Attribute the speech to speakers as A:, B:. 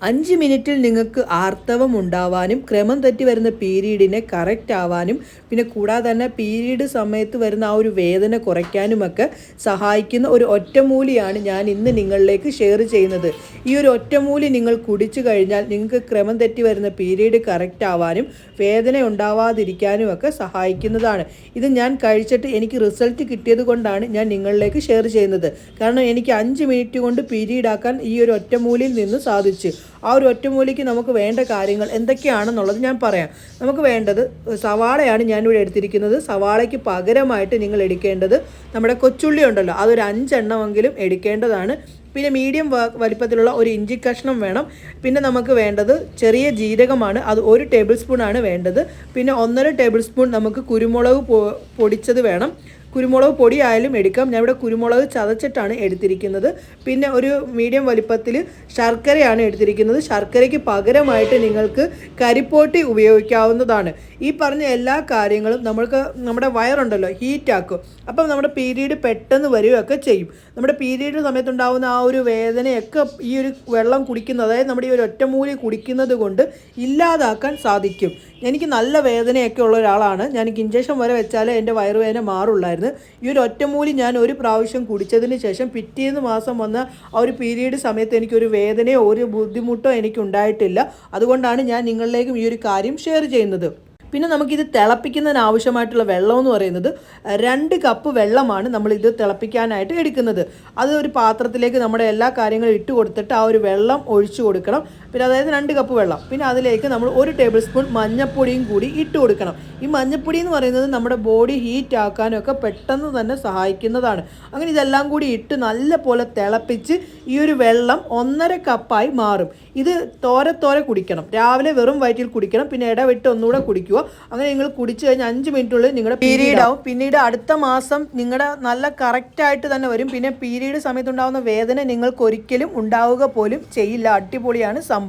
A: 5 മിനിറ്റിൽ നിങ്ങൾക്ക് ആർത്തവം ഉണ്ടാവാനും ക്രമം തെറ്റി വരുന്ന പീരീഡിനെ കറക്റ്റ് ആവാനും പിന്നെ കൂടാതെ തന്നെ പീരീഡ് സമയത്ത് വരുന്ന ആ ഒരു വേദന കുറയ്ക്കാനുമൊക്കെ സഹായിക്കുന്ന ഒരു ഒറ്റമൂലിയാണ് ഞാൻ ഇന്ന് നിങ്ങളിലേക്ക് ഷെയർ ചെയ്യുന്നത്. ഈ ഒരു ഒറ്റമൂലി നിങ്ങൾ കുടിച്ചു കഴിഞ്ഞാൽ നിങ്ങൾക്ക് ക്രമം തെറ്റി വരുന്ന പീരീഡ് കറക്റ്റ് ആവാനും വേദന ഉണ്ടാവാതിരിക്കാനും ഒക്കെ സഹായിക്കുന്നതാണ്. ഇത് ഞാൻ കഴിച്ചിട്ട് എനിക്ക് റിസൾട്ട് കിട്ടിയത് കൊണ്ടാണ് ഞാൻ നിങ്ങളിലേക്ക് ഷെയർ ചെയ്യുന്നത്. കാരണം എനിക്ക് 5 മിനിറ്റ് കൊണ്ട് പീരീഡ് ആക്കാൻ ഈ ഒരു ഒറ്റമൂലിയിൽ നിന്ന് സാധിച്ചു. ആ ഒരു ഒറ്റമൂലിക്ക് നമുക്ക് വേണ്ട കാര്യങ്ങൾ എന്തൊക്കെയാണെന്നുള്ളത് ഞാൻ പറയാം. നമുക്ക് വേണ്ടത് സവാളയാണ് ഞാനിവിടെ എടുത്തിരിക്കുന്നത്. സവാളയ്ക്ക് പകരമായിട്ട് നിങ്ങൾ എടുക്കേണ്ടത് നമ്മുടെ കൊച്ചുള്ളി ഉണ്ടല്ലോ, അതൊരു 5 എണ്ണമെങ്കിലും എടുക്കേണ്ടതാണ്. പിന്നെ മീഡിയം വലിപ്പത്തിലുള്ള ഒരു ഇഞ്ചി കഷ്ണം വേണം. പിന്നെ നമുക്ക് വേണ്ടത് ചെറിയ ജീരകമാണ്, അത് 1 ടേബിൾ സ്പൂണാണ് വേണ്ടത്. പിന്നെ 1.5 ടേബിൾ സ്പൂൺ നമുക്ക് കുരുമുളക് പൊടിച്ചത് വേണം. കുരുമുളക് പൊടി ആയാലും എടുക്കാം. ഞാൻ ഇവിടെ കുരുമുളക് ചതച്ചിട്ടാണ് എടുത്തിരിക്കുന്നത്. പിന്നെ ഒരു മീഡിയം വലിപ്പത്തിൽ ശർക്കരയാണ് എടുത്തിരിക്കുന്നത്. ശർക്കരയ്ക്ക് പകരമായിട്ട് നിങ്ങൾക്ക് കരിപ്പോട്ടി ഉപയോഗിക്കാവുന്നതാണ്. ഈ പറഞ്ഞ എല്ലാ കാര്യങ്ങളും നമ്മുടെ വയറുണ്ടല്ലോ ഹീറ്റാക്കും. അപ്പം നമ്മുടെ പീരീഡ് പെട്ടെന്ന് വരികയൊക്കെ ചെയ്യും. നമ്മുടെ പീരീഡ് സമയത്തുണ്ടാകുന്ന ആ ഒരു വേദനയൊക്കെ ഈ ഒരു വെള്ളം കുടിക്കുന്നത്, അതായത് നമ്മുടെ ഈ ഒരു ഒറ്റമൂലി കുടിക്കുന്നത് കൊണ്ട് ഇല്ലാതാക്കാൻ സാധിക്കും. എനിക്ക് നല്ല വേദനയൊക്കെ ഉള്ള ഒരാളാണ്. ഞാൻ ഇഞ്ചക്ഷൻ വരെ വെച്ചാലേ എൻ്റെ വയറുവേദന മാറുള്ളായിരുന്നു. ഈ ഒരു ഒറ്റമൂലി ഞാൻ ഒരു പ്രാവശ്യം കുടിച്ചതിന് ശേഷം പിറ്റേന്ന് മാസം വന്ന ആ ഒരു പീരീഡ് സമയത്ത് എനിക്കൊരു വേദനയോ ഒരു ബുദ്ധിമുട്ടോ എനിക്കുണ്ടായിട്ടില്ല. അതുകൊണ്ടാണ് ഞാൻ നിങ്ങളിലേക്കും ഈ ഒരു കാര്യം ഷെയർ ചെയ്യുന്നത്. പിന്നെ നമുക്കിത് തിളപ്പിക്കുന്നതിന് ആവശ്യമായിട്ടുള്ള വെള്ളം എന്ന് പറയുന്നത് 2 കപ്പ് വെള്ളമാണ് നമ്മളിത് തിളപ്പിക്കാനായിട്ട് എടുക്കുന്നത്. അത് ഒരു പാത്രത്തിലേക്ക് നമ്മുടെ എല്ലാ കാര്യങ്ങളും ഇട്ട് കൊടുത്തിട്ട് ആ ഒരു വെള്ളം ഒഴിച്ചു കൊടുക്കണം. പിന്നെ അതായത് 2 കപ്പ് വെള്ളം. പിന്നെ അതിലേക്ക് നമ്മൾ 1 ടേബിൾ സ്പൂൺ മഞ്ഞൾപ്പൊടിയും കൂടി ഇട്ട് കൊടുക്കണം. ഈ മഞ്ഞൾപ്പൊടി എന്ന് പറയുന്നത് നമ്മുടെ ബോഡി ഹീറ്റ് ആക്കാനൊക്കെ പെട്ടെന്ന് തന്നെ സഹായിക്കുന്നതാണ്. അങ്ങനെ ഇതെല്ലാം കൂടി ഇട്ട് നല്ല പോലെ തിളപ്പിച്ച് ഈ ഒരു വെള്ളം 1.5 കപ്പായി മാറും. ഇത് തോരെ കുടിക്കണം. രാവിലെ വെറും വയറ്റിൽ കുടിക്കണം. പിന്നെ ഇടവിട്ട് ഒന്നുകൂടെ കുടിക്കുക. അങ്ങനെ നിങ്ങൾ കുടിച്ചു കഴിഞ്ഞാൽ 5 മിനിറ്റുള്ളിൽ നിങ്ങളുടെ പീരീഡ് ആവും. പിന്നീട് അടുത്ത മാസം നിങ്ങളുടെ നല്ല കറക്റ്റായിട്ട് തന്നെ വരും. പിന്നെ പീരീഡ് സമയത്തുണ്ടാകുന്ന വേദന നിങ്ങൾക്ക് ഒരിക്കലും ഉണ്ടാവുക പോലും ചെയ്യില്ല. അടിപൊളിയാണ് സംഭവം.